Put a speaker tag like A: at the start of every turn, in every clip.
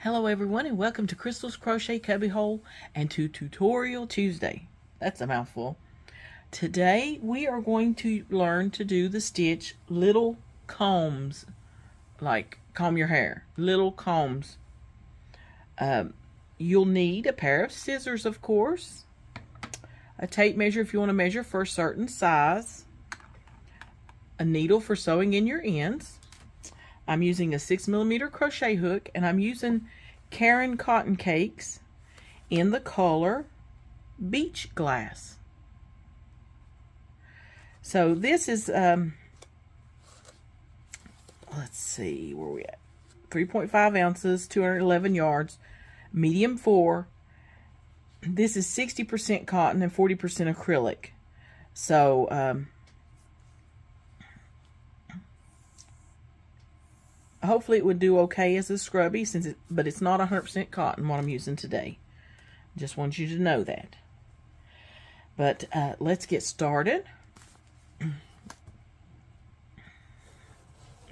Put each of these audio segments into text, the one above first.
A: Hello everyone and welcome to Crystal's Crochet Cubbyhole and to Tutorial Tuesday. That's a mouthful. Today we are going to learn to do the stitch little combs, like comb your hair, little combs. You'll need a pair of scissors, of course, a tape measure if you want to measure for a certain size, a needle for sewing in your ends. I'm using a 6mm crochet hook, and I'm using Karen cotton cakes in the color Beach Glass. So this is, let's see, where are we at? 3.5 ounces, 211 yards, medium 4. This is 60% cotton and 40% acrylic. So, hopefully it would do okay as a scrubby, but it's not 100% cotton what I'm using today. Just want you to know that. But let's get started.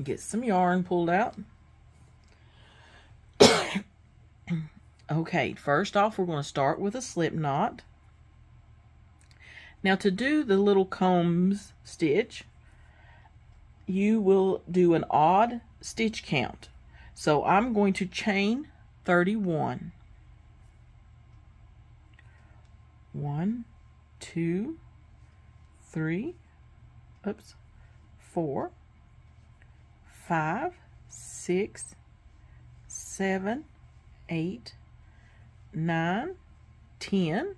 A: Get some yarn pulled out. Okay, first off we're going to start with a slip knot. Now to do the little combs stitch, you will do an odd stitch count. So I'm going to chain 31. 1, 2, 3, 4, 5, 6, 7, 8, 9, 10,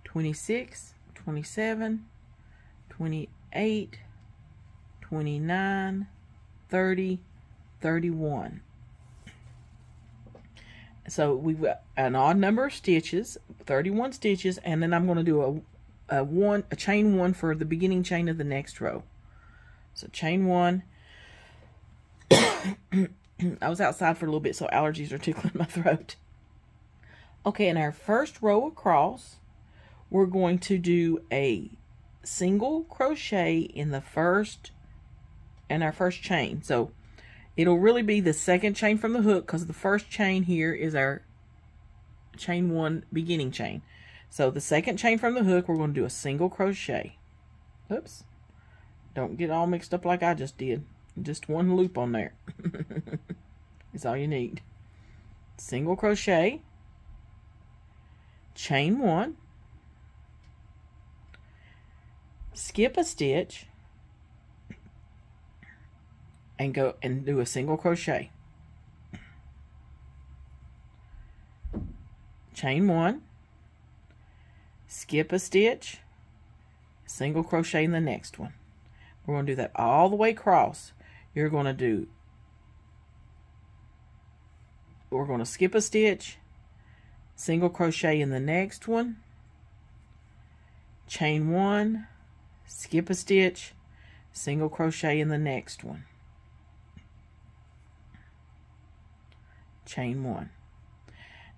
A: 26, 27, 28, 29, 30, 31. So we've got an odd number of stitches, 31 stitches, and then I'm going to do a chain 1 for the beginning chain of the next row. So chain 1. I was outside for a little bit, so allergies are tickling my throat. Okay, in our first row across, we're going to do a single crochet in our first chain. So it'll really be the second chain from the hook, because the first chain here is our chain 1 beginning chain. So the second chain from the hook, we're going to do a single crochet. Oops, don't get all mixed up like I just did. Just one loop on there is all you need. Single crochet, chain 1, skip a stitch, and go and do a single crochet. Chain 1, skip a stitch, single crochet in the next one. We're going to do that all the way across. We're going to skip a stitch, single crochet in the next one, chain 1, skip a stitch, single crochet in the next one, chain 1.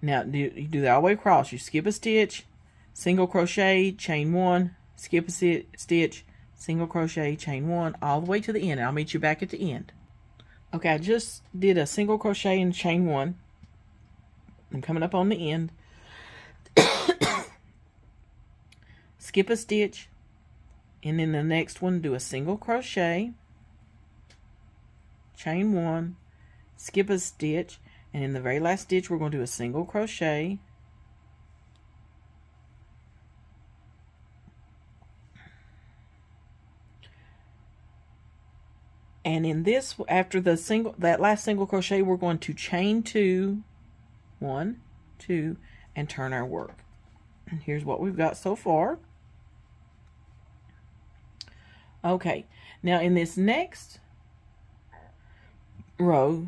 A: Now you do that all the way across. You skip a stitch, single crochet, chain 1, skip a stitch, single crochet, chain 1, all the way to the end. I'll meet you back at the end. Okay, I just did a single crochet and chain 1. I'm coming up on the end. Skip a stitch, and in the next one do a single crochet, chain 1, skip a stitch, and in the very last stitch we're going to do a single crochet, and in this, after that last single crochet, we're going to chain 2, 1, 2, and turn our work. And here's what we've got so far. Okay, now in this next row,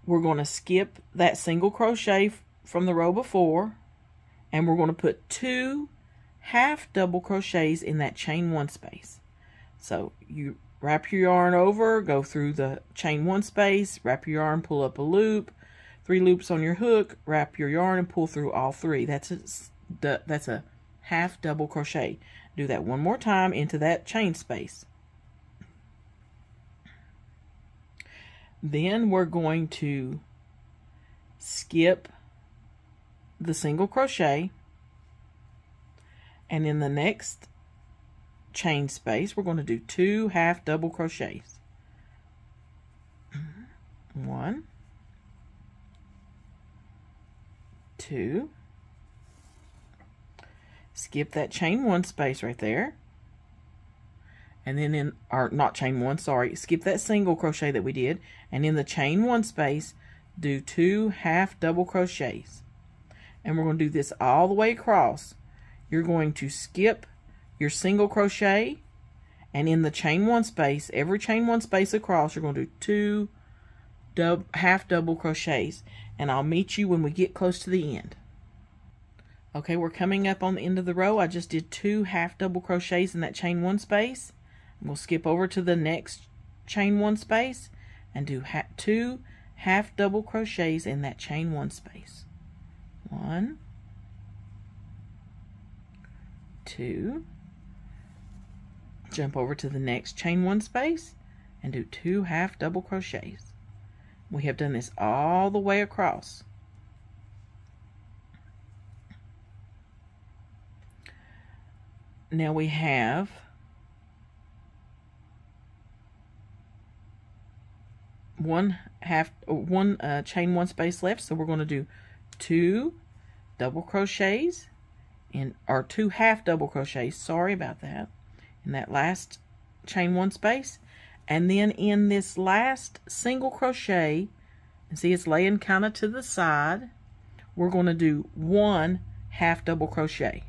A: we're going to skip that single crochet from the row before, and we're going to put 2 half double crochets in that chain 1 space. So you wrap your yarn over, go through the chain 1 space, wrap your yarn, pull up a loop, 3 loops on your hook, wrap your yarn and pull through all 3. That's a half double crochet. Do that one more time into that chain space. Then we're going to skip the single crochet, and in the next chain space we're going to do 2 half double crochets. 1, 2, skip that chain 1 space right there, and then not chain 1, sorry, skip that single crochet that we did, and in the chain 1 space do 2 half double crochets. And we're going to do this all the way across. You're going to skip your single crochet, and in the chain 1 space, every chain 1 space across, you're going to do 2 half double crochets, and I'll meet you when we get close to the end. Okay, we're coming up on the end of the row. I just did 2 half double crochets in that chain 1 space. We'll skip over to the next chain 1 space and do 2 half double crochets in that chain 1 space. 1, 2, jump over to the next chain 1 space and do 2 half double crochets. We have done this all the way across. Now we have one chain 1 space left, so we're going to do 2 double crochets or 2 half double crochets, sorry about that, in that last chain 1 space, and then in this last single crochet, and see it's laying kind of to the side, we're going to do 1 half double crochet.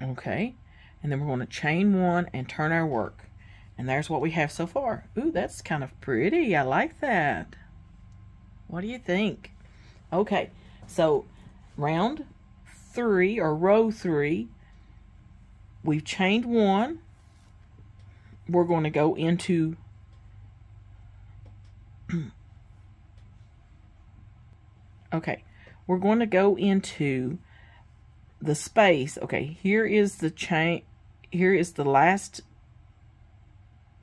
A: Okay, and then we're going to chain 1 and turn our work. And there's what we have so far. Ooh, that's kind of pretty. I like that. What do you think? Okay, so round 3 or row 3, we've chained 1. We're going to go into okay, we're going to go into the space. Okay, here is the chain, here is the last,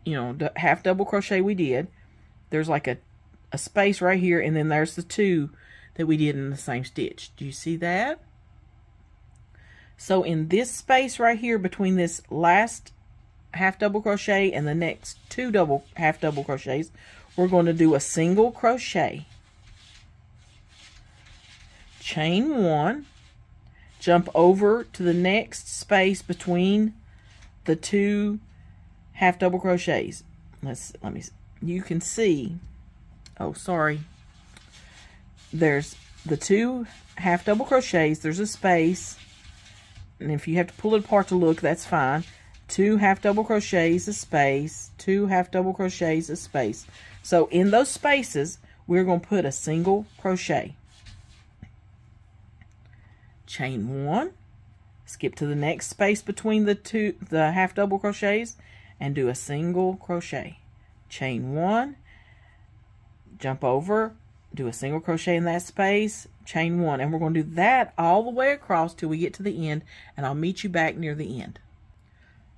A: the half double crochet we did. There's like a space right here, and then there's the 2 that we did in the same stitch. Do you see that? So in this space right here between this last half double crochet and the next 2 half double crochets, we're going to do a single crochet, chain 1, jump over to the next space between the 2 half double crochets. You can see, oh sorry, there's the 2 half double crochets, there's a space, and if you have to pull it apart to look, that's fine. 2 half double crochets, a space, 2 half double crochets, a space. So in those spaces, we're going to put a single crochet. Chain 1, skip to the next space between the half double crochets and do a single crochet. Chain 1, jump over, do a single crochet in that space, chain 1, and we're going to do that all the way across till we get to the end, and I'll meet you back near the end.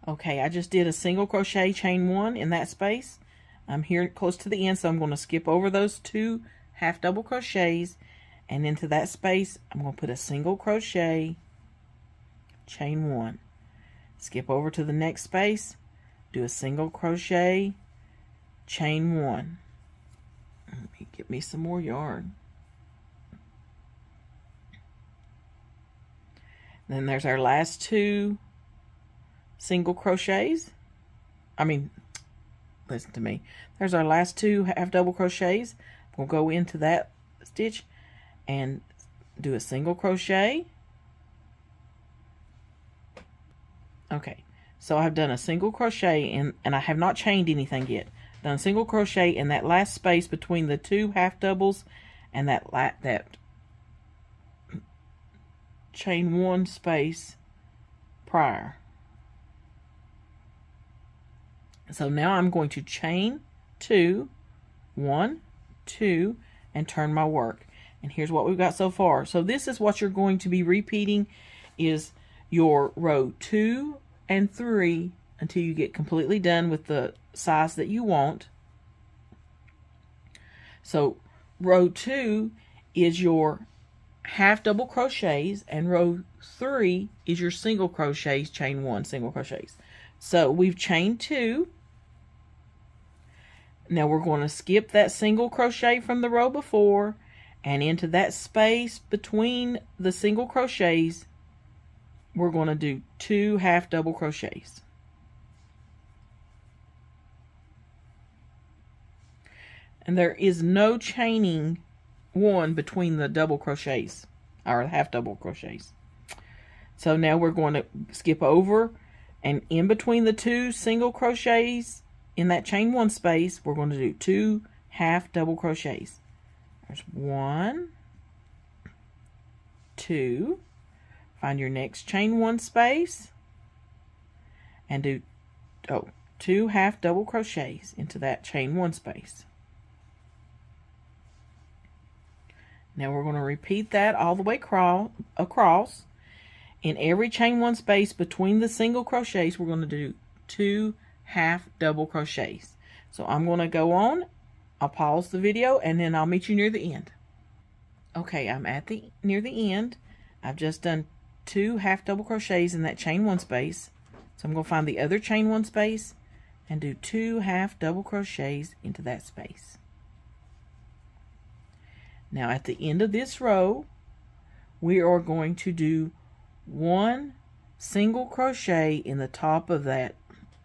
A: Okay, I just did a single crochet, chain 1 in that space. I'm here close to the end, so I'm going to skip over those 2 half double crochets, and into that space I'm going to put a single crochet, chain 1, skip over to the next space, do a single crochet, chain 1. Let me get me some more yarn. Then there's our last 2 single crochets. Listen to me. There's our last 2 half double crochets. We'll go into that stitch and do a single crochet. Okay, so I've done a single crochet and I have not chained anything yet. Done a single crochet in that last space between the 2 half doubles and that chain 1 space prior. So now I'm going to chain 2, 1, 2, and turn my work. And here's what we've got so far. So this is what you're going to be repeating, is your row 2 and 3 until you get completely done with the size that you want. So row 2 is your half double crochets, and row 3 is your single crochets, chain 1 single crochets. So we've chained 2. Now we're going to skip that single crochet from the row before, and into that space between the single crochets we're going to do 2 half double crochets. And there is no chaining 1 between the double crochets, or half double crochets. So now we're going to skip over, and in between the 2 single crochets in that chain 1 space, we're going to do 2 half double crochets. There's 1, 2, find your next chain 1 space, and do 2 half double crochets into that chain 1 space. Now we're going to repeat that all the way across. In every chain 1 space between the single crochets, we're going to do 2 half double crochets. So I'm going to go on, I'll pause the video, and then I'll meet you near the end. Okay, I'm at near the end. I've just done 2 half double crochets in that chain 1 space. So I'm going to find the other chain 1 space and do 2 half double crochets into that space. Now at the end of this row, we are going to do 1 single crochet in the top of that,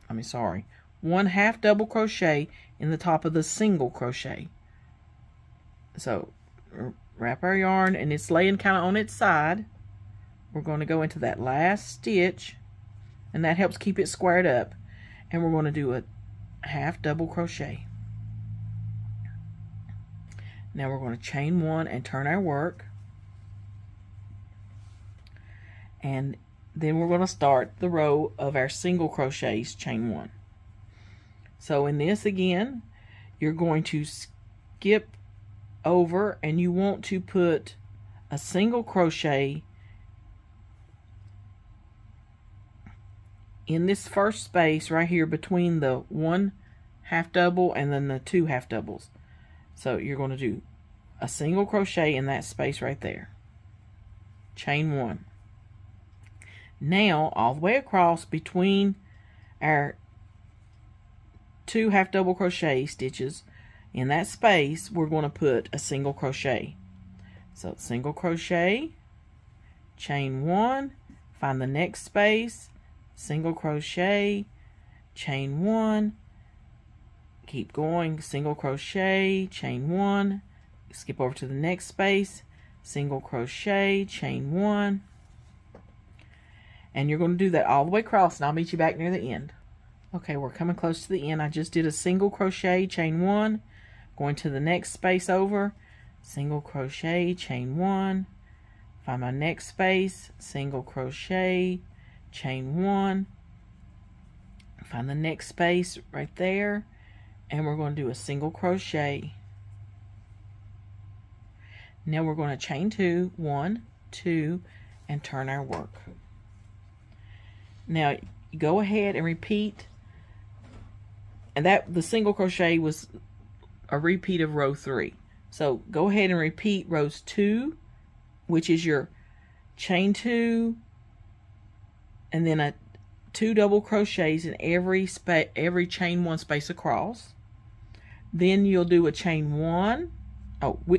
A: 1 half double crochet in the top of the single crochet. So wrap our yarn, and it's laying kind of on its side. We're going to go into that last stitch, and that helps keep it squared up, and we're going to do a half double crochet. Now we're going to chain 1 and turn our work, and then we're going to start the row of our single crochets, chain 1. So in this again, you're going to skip over, and you want to put a single crochet in this first space right here between the 1 half double and then the 2 half doubles. So you're going to do a single crochet in that space right there. Chain 1. Now all the way across between our 2 half double crochet stitches, in that space we're going to put a single crochet. So single crochet, chain 1, find the next space, single crochet, chain 1, keep going, single crochet, chain 1, skip over to the next space, single crochet, chain 1, and you're going to do that all the way across, and I'll meet you back near the end. Okay, we're coming close to the end. I just did a single crochet, chain 1, going to the next space over, single crochet, chain 1, find my next space, single crochet, chain 1, find the next space right there, and we're going to do a single crochet. Now we're going to chain 2, 1, 2, and turn our work. Now go ahead and repeat, and that the single crochet was a repeat of row 3. So go ahead and repeat rows 2, which is your chain 2, and then a 2 double crochets in every chain 1 space across. Then you'll do a chain 1.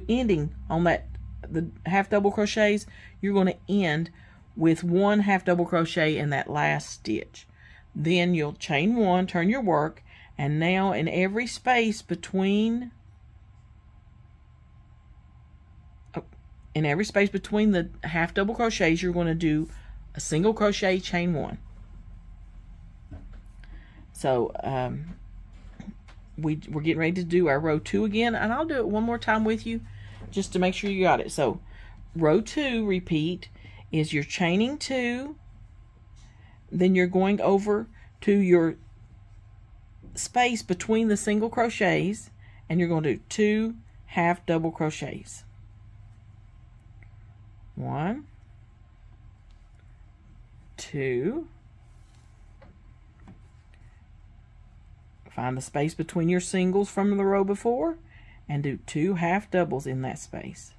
A: Ending on the half double crochets, you're going to end with 1 half double crochet in that last stitch. Then you'll chain 1, turn your work, and now in every space between the half double crochets, you're going to do a single crochet, chain 1. So we're getting ready to do our row 2 again, and I'll do it one more time with you just to make sure you got it. So row 2, repeat, is your chaining 2, then you're going over to your space between the single crochets, and you're going to do 2 half double crochets. 1, 2, find the space between your singles from the row before, and do 2 half doubles in that space.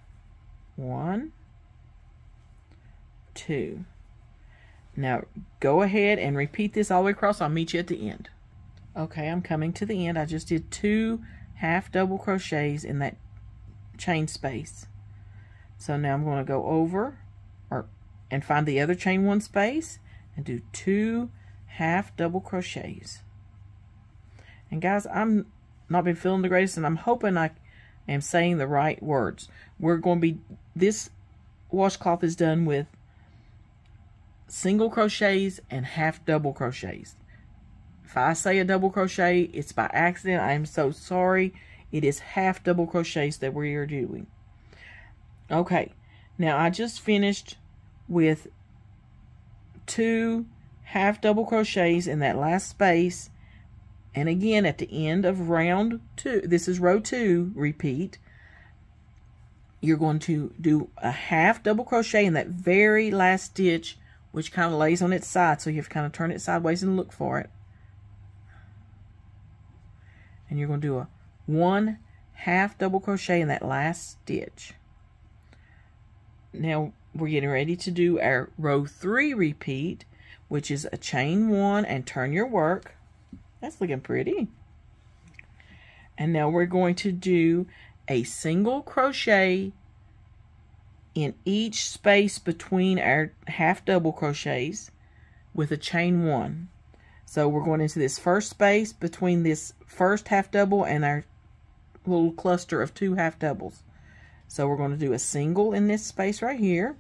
A: 1, 2. Now go ahead and repeat this all the way across. I'll meet you at the end. Okay, I'm coming to the end. I just did 2 half double crochets in that chain space. So now I'm going to go over and find the other chain 1 space and do 2 half double crochets. And guys, I'm not been feeling the greatest, and I'm hoping I am saying the right words. We're going to be, this washcloth is done with single crochets and half double crochets. If I say a double crochet, it's by accident. I am so sorry. It is half double crochets that we are doing. Okay, now I just finished with 2 half double crochets in that last space, and again at the end of round 2, this is row 2, repeat, you're going to do a half double crochet in that very last stitch, which kind of lays on its side, so you have to kind of turn it sideways and look for it. And you're going to do a 1 half double crochet in that last stitch. Now we're getting ready to do our row 3 repeat, which is a chain 1 and turn your work. That's looking pretty. And now we're going to do a single crochet in each space between our half double crochets with a chain 1. So we're going into this first space between this first half double and our little cluster of 2 half doubles. So we're going to do a single in this space right here,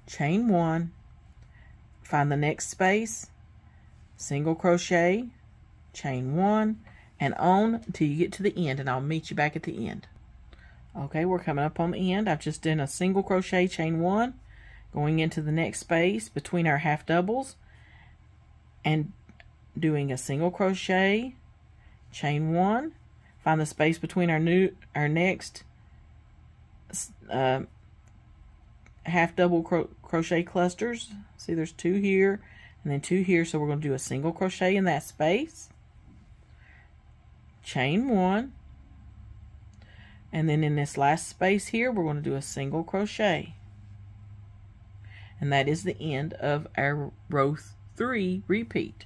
A: chain 1, find the next space, single crochet, chain 1, and on until you get to the end, and I'll meet you back at the end. Okay, we're coming up on the end. I've just done a single crochet, chain 1, going into the next space between our half doubles, and doing a single crochet, chain 1, find the space between our next half double crochet clusters. See, there's 2 here and then 2 here, so we're going to do a single crochet in that space, chain 1, and then in this last space here we're going to do a single crochet, and that is the end of our row 3 repeat.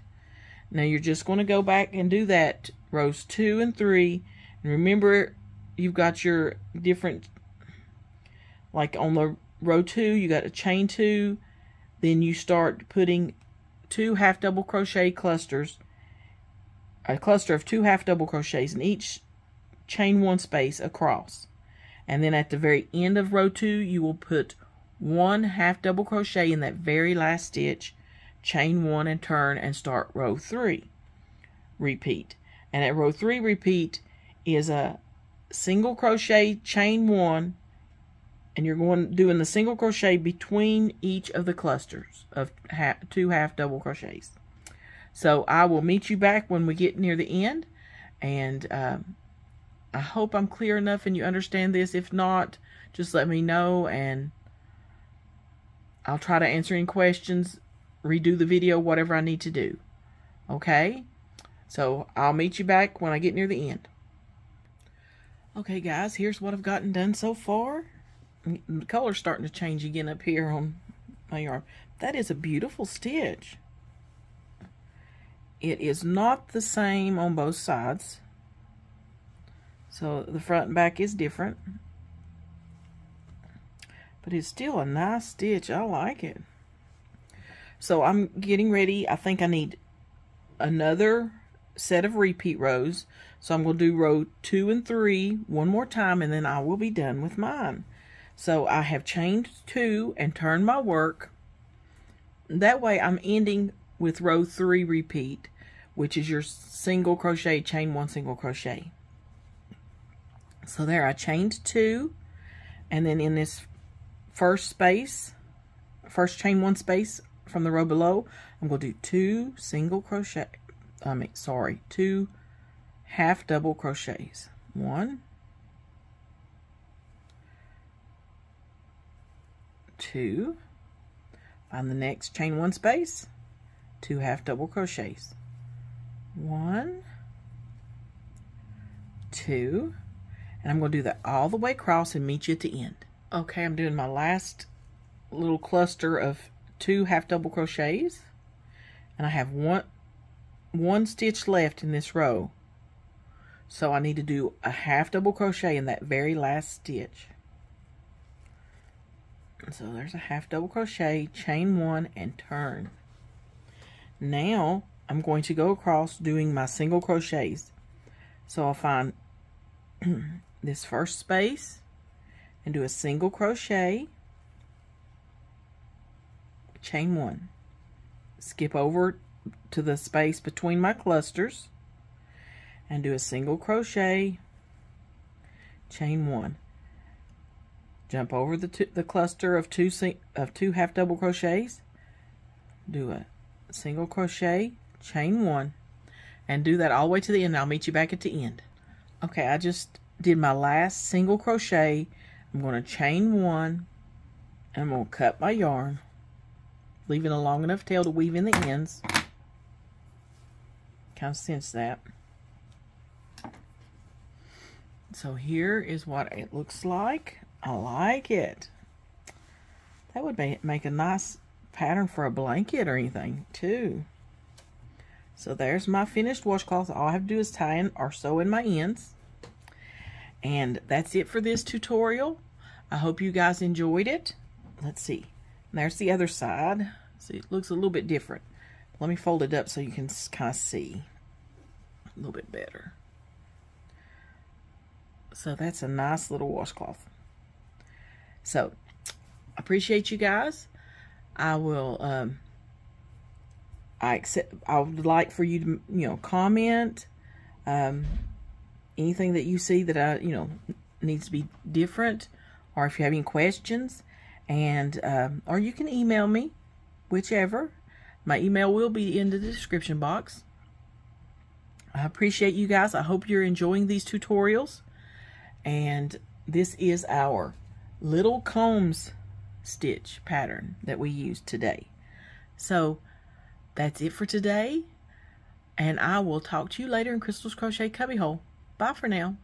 A: Now you're just going to go back and do that rows 2 and 3, and remember you've got your different, like on the row 2 you got a chain 2, then you start putting 2 half double crochet clusters, a cluster of 2 half double crochets in each chain 1 space across, and then at the very end of row 2 you will put 1 half double crochet in that very last stitch, chain 1 and turn, and start row 3 repeat. And at row 3 repeat is a single crochet, chain 1, and you're doing the single crochet between each of the clusters of 2 half double crochets. So I will meet you back when we get near the end, and I hope I'm clear enough and you understand this. If not, just let me know and I'll try to answer any questions, redo the video, whatever I need to do. Okay? So I'll meet you back when I get near the end. Okay guys, here's what I've gotten done so far. The color's starting to change again up here on my yarn. That is a beautiful stitch. It is not the same on both sides. So the front and back is different. But it's still a nice stitch. I like it. So I'm getting ready. I think I need another set of repeat rows. So I'm going to do row 2 and 3 one more time, and then I will be done with mine. So I have chained 2 and turned my work. That way I'm ending with row 3 repeat, which is your single crochet, chain 1, single crochet. So there I chained 2, and then in this first space, first chain 1 space from the row below, I'm going to do 2 single crochet, 2 half double crochets. 1, 2, Find the next chain 1 space, 2 half double crochets. 1, 2, and I'm going to do that all the way across and meet you at the end. Okay, I'm doing my last little cluster of 2 half double crochets, and I have one stitch left in this row, so I need to do a half double crochet in that very last stitch. So there's a half double crochet, chain 1, and turn. Now I'm going to go across doing my single crochets. So I'll find this first space and do a single crochet, chain 1, skip over to the space between my clusters and do a single crochet, chain 1, jump over the cluster of two half double crochets, do a single crochet, chain 1, and do that all the way to the end. I'll meet you back at the end. Okay, I just did my last single crochet. I'm going to chain 1, and I'm going to cut my yarn, leaving a long enough tail to weave in the ends. Kind of cinch that. So here is what it looks like. I like it. That would make a nice pattern for a blanket or anything too. So there's my finished washcloth. All I have to do is tie in or sew in my ends. And that's it for this tutorial. I hope you guys enjoyed it. Let's see. There's the other side. See, it looks a little bit different. Let me fold it up so you can kind of see a little bit better. So that's a nice little washcloth. So, I appreciate you guys. I will, I would like for you to, comment, anything that you see that needs to be different, or if you have any questions, and, or you can email me, whichever. My email will be in the description box. I appreciate you guys. I hope you're enjoying these tutorials. And this is our little combs stitch pattern that we used today. So that's it for today. And I will talk to you later in Crystal's Crochet Cubbyhole. Bye for now.